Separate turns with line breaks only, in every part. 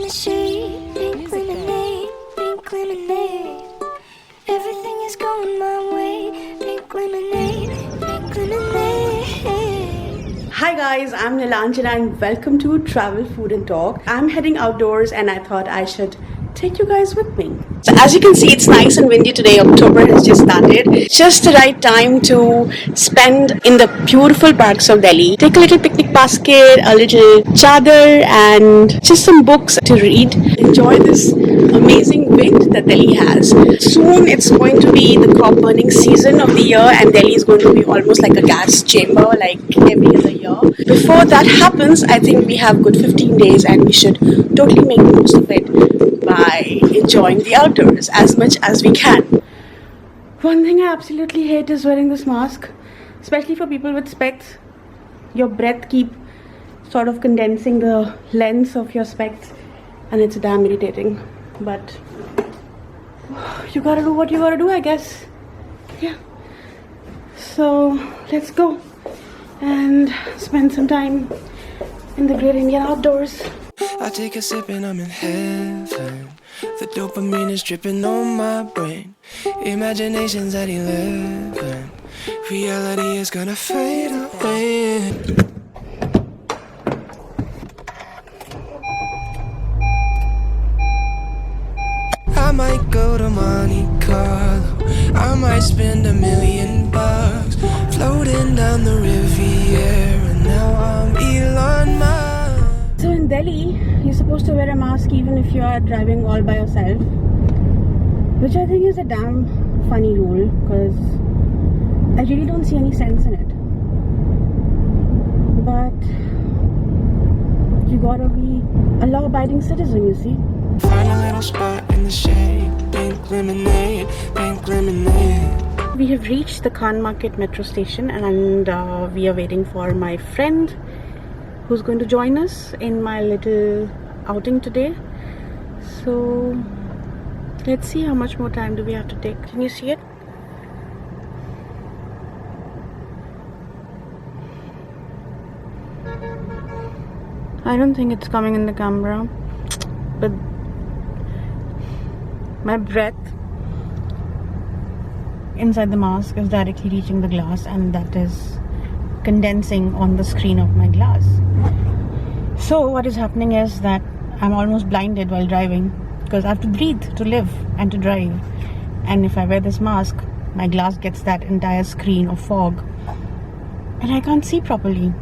the shade, pink lemonade, pink lemonade. Everything is going my way, pink lemonade, pink lemonade.
Hi guys, I'm Nilanjana and welcome to Travel, Food and Talk. I'm heading outdoors and I thought I should take you guys with me. So as you can see, it's nice and windy today. October has just started. Just the right time to spend in the beautiful parks of Delhi. Take a little picnic basket, a little chadar and just some books to read. Enjoy this amazing wind that Delhi has. Soon it's going to be the crop burning season of the year and Delhi is going to be almost like a gas chamber like every other year. Before that happens, I think we have good 15 days and we should totally make the most of it by enjoying the outdoors as much as we can. One thing I absolutely hate is wearing this mask, especially for people with specs. Your breath keep sort of condensing the lens of your specs and it's damn irritating, but you gotta do what you gotta do, I guess. Yeah, so let's go and spend some time in the great Indian outdoors.
I take a sip and I'm in heaven. The dopamine is dripping on my brain. Imagination's at 11. Reality is gonna fade away. I might go to Monte Carlo. I might spend $1 million floating down the Riviera. Now I'm Elon Musk.
So in Delhi, you're supposed to wear a mask even if you are driving all by yourself, which I think is a damn funny rule because I really don't see any sense in it. But you gotta be a law-abiding citizen, you see.
Find a little spot in the shade. Pink lemonade, pink lemonade.
We have reached the Khan Market metro station and we are waiting for my friend who's going to join us in my little outing today. So let's see how much more time do we have to take. Can you see it? I don't think it's coming in the camera, but my breath inside the mask is directly reaching the glass and that is condensing on the screen of my glass. So what is happening is that I'm almost blinded while driving because I have to breathe to live and to drive, and if I wear this mask my glass gets that entire screen of fog and I can't see properly.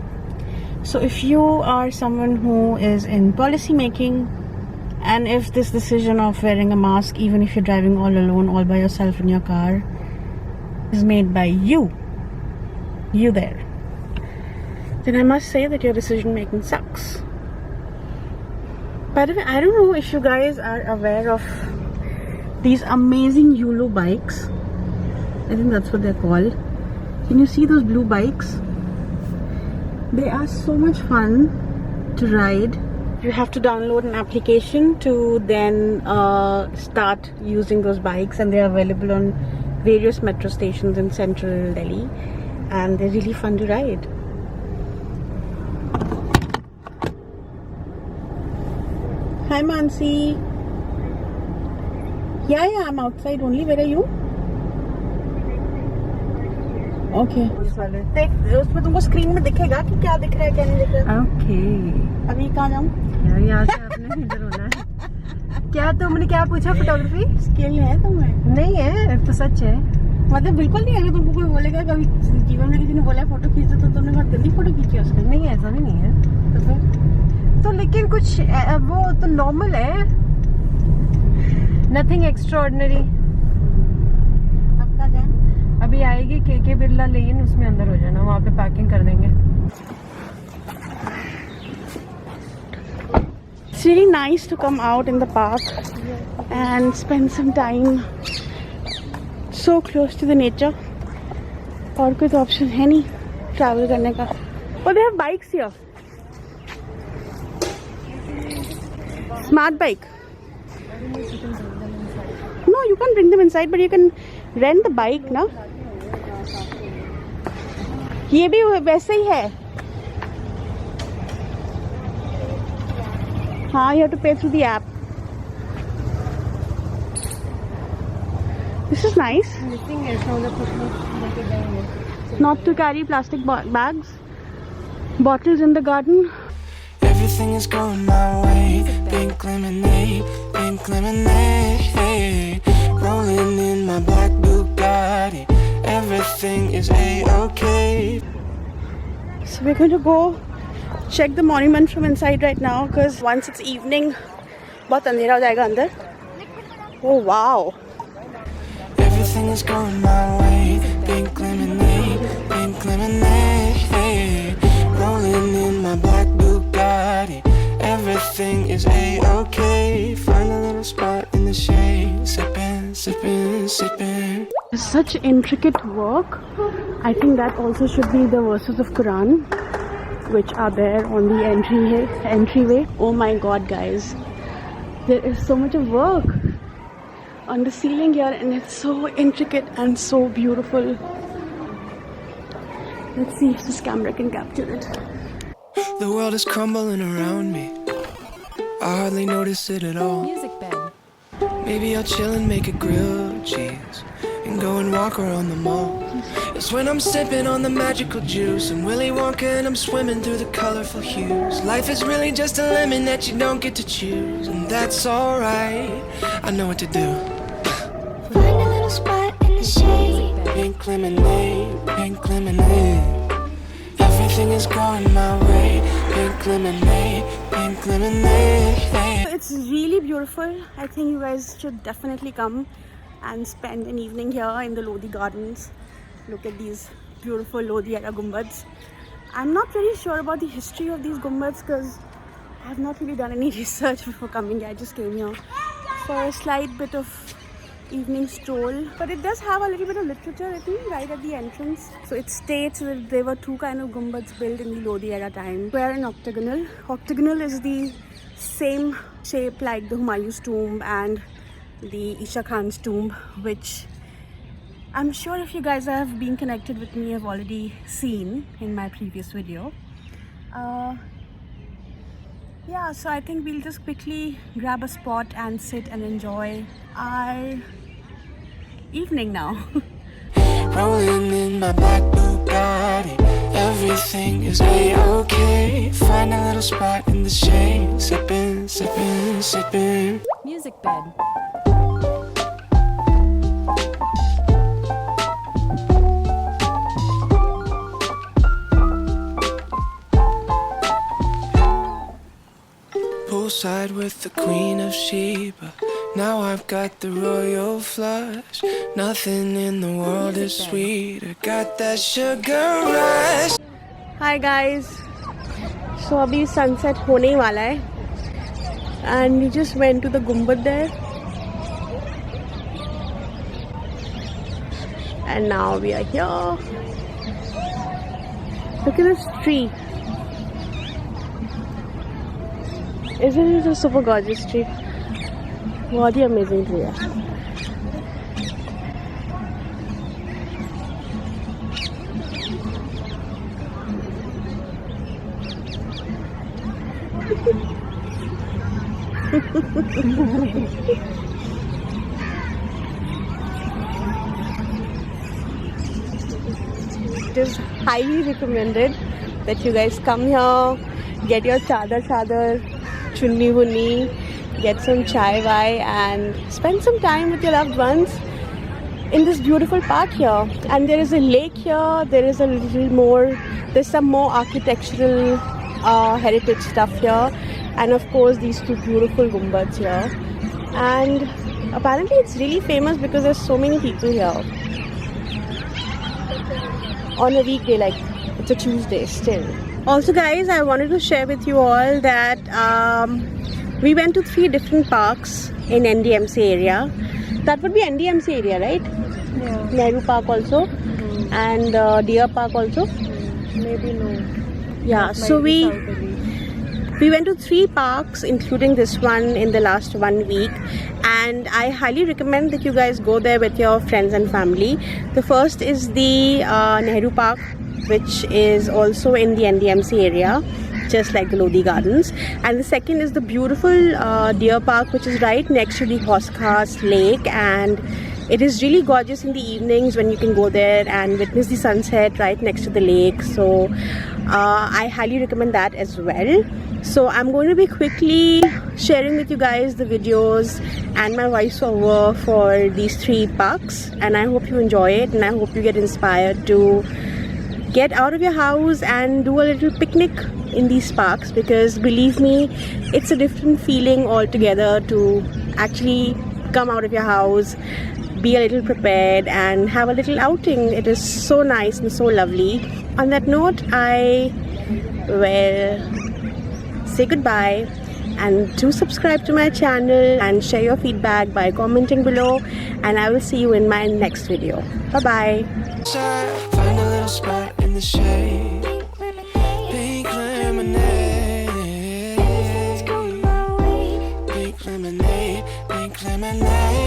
So if you are someone who is in policy making and if this decision of wearing a mask even if you're driving all alone, all by yourself in your car, is made by you there, then I must say that your decision making sucks. By the way, I don't know if you guys are aware of these amazing Yulo bikes. I think that's what they're called. Can you see those blue bikes? They are so much fun to ride. You have to download an application to then start using those bikes, and they are available on various metro stations in central Delhi and they're really fun to ride. Hi Mansi. Yeah, I'm outside only. Where are you? Okay. देख उसमें तुमको screen में दिखेगा कि क्या दिख रहा है क्या नहीं दिख रहा है. Okay. अभी कहाँ जाऊँ? यहाँ से आपने इधर होना है. क्या तुमने क्या पूछा? फोटोग्राफी स्किल है तुम्हें? नहीं है तो सच है. मतलब बिल्कुल नहीं. अगर तुमको कोई बोलेगा कभी जीवन में किसी ने बोला फोटो खींच तो तुमने बहुत गंदी फोटो खींची उसका. नहीं ऐसा भी नहीं है. तो फिर तो लेकिन कुछ वो तो नॉर्मल है. Nothing extraordinary. अब कहाँ जाए? अभी आएगी के बिरला लेन, उसमें अंदर हो जाना, वहाँ पे पार्किंग कर देंगे. It's really nice to come out in the park and spend some time so close to the nature. और कोई तो ऑप्शन है नहीं ट्रैवल करने का. Oh, they have bikes here. Smart bike. No, you can't bring them inside, but you can rent the bike, ना. ये भी वैसे ही है. You have to pay through the app. This is nice. Not to carry plastic bags. Bottles in the garden.
Everything is going my way. Pink lemonade, pink lemonade. Rolling in my black Bugatti. Everything is a-okay.
So we're going to go check the monument from inside right now, because once it's evening, बहुत अंधेरा हो जाएगा अंदर. Oh wow.
Everything is going my way. Pink lemonade, pink lemonade. Rolling in my black Bugatti. Everything is a-okay. Find a little spot in the shade. Sipping, sipping, sipping.
Such intricate work. I think that also should be the verses of Quran, which are there on the entryway. Oh my god, guys. There is so much of work on the ceiling here, and it's so intricate and so beautiful. Let's see if this camera can capture it.
The world is crumbling around me. I hardly notice it at all.
Music bed.
Maybe I'll chill and make a grilled cheese and go and walk around the mall. It's when I'm sipping on the magical juice and Willy Wonka and I'm swimming through the colorful hues. Life is really just a lemon that you don't get to choose, and that's alright. I know what to do.
Find a little spot in the shade.
Pink lemonade, pink lemonade. Everything is going my way. Pink lemonade, pink lemonade.
It's really beautiful. I think you guys should definitely come and spend an evening here in the Lodi Gardens. Look at these beautiful Lodi era Gumbads. I'm not really sure about the history of these Gumbads because I have not really done any research before coming here. I just came here for a slight bit of evening stroll. But it does have a little bit of literature written right at the entrance. So it states that there were two kind of Gumbads built in the Lodi era time. Square and octagonal. Octagonal is the same shape like the Humayun's tomb and the Isha Khan's tomb, which I'm sure if you guys have been connected with me, have already seen in my previous video. Yeah, so I think we'll just quickly grab a spot and sit and enjoy our evening now.
Rolling in my black Bugatti. Everything is a-okay. Find a little spot in the shade. Sipping, sipping, sipping.
Music bed.
Poolside with the Queen of Sheba. Now I've got the royal flush. Nothing in the world is sweeter. Got that sugar rush.
Hi guys. So abhi sunset hone hi wala hai. And we just went to the Gumbad there. And now we are here. Look at this tree. Isn't it a super gorgeous tree? What an amazing tree. It is highly recommended that you guys come here, get your chadar, chunni wunni, get some chai vai and spend some time with your loved ones in this beautiful park here. And there is a lake here, there's some more architectural heritage stuff here, and of course these two beautiful Gumbads here. And apparently it's really famous because there's so many people here on a weekday, like it's a Tuesday still. Also guys, I wanted to share with you all that we went to 3 different parks in NDMC area. That would be NDMC area, right?
Yeah.
Nehru Park also, and Deer Park also.
Maybe no.
Yeah, so we went to 3 parks including this one in the last 1 week, and I highly recommend that you guys go there with your friends and family. The first is the Nehru Park, which is also in the NDMC area, just like the Lodi Gardens. And the second is the beautiful deer park, which is right next to the Hoskas Lake, and it is really gorgeous in the evenings when you can go there and witness the sunset right next to the lake. So I highly recommend that as well. So I'm going to be quickly sharing with you guys the videos and my voiceover for these 3 parks, and I hope you enjoy it, and I hope you get inspired to get out of your house and do a little picnic in these parks, because believe me, it's a different feeling altogether to actually come out of your house, be a little prepared and have a little outing. It is so nice and so lovely. On that note, I will say goodbye, and do subscribe to my channel and share your feedback by commenting below, and I will see you in my next video. Bye bye.
Find a little spot in the shade.
Pink lemonade,
Pink lemonade.
everything's going my way.
Pink lemonade. Pink lemonade.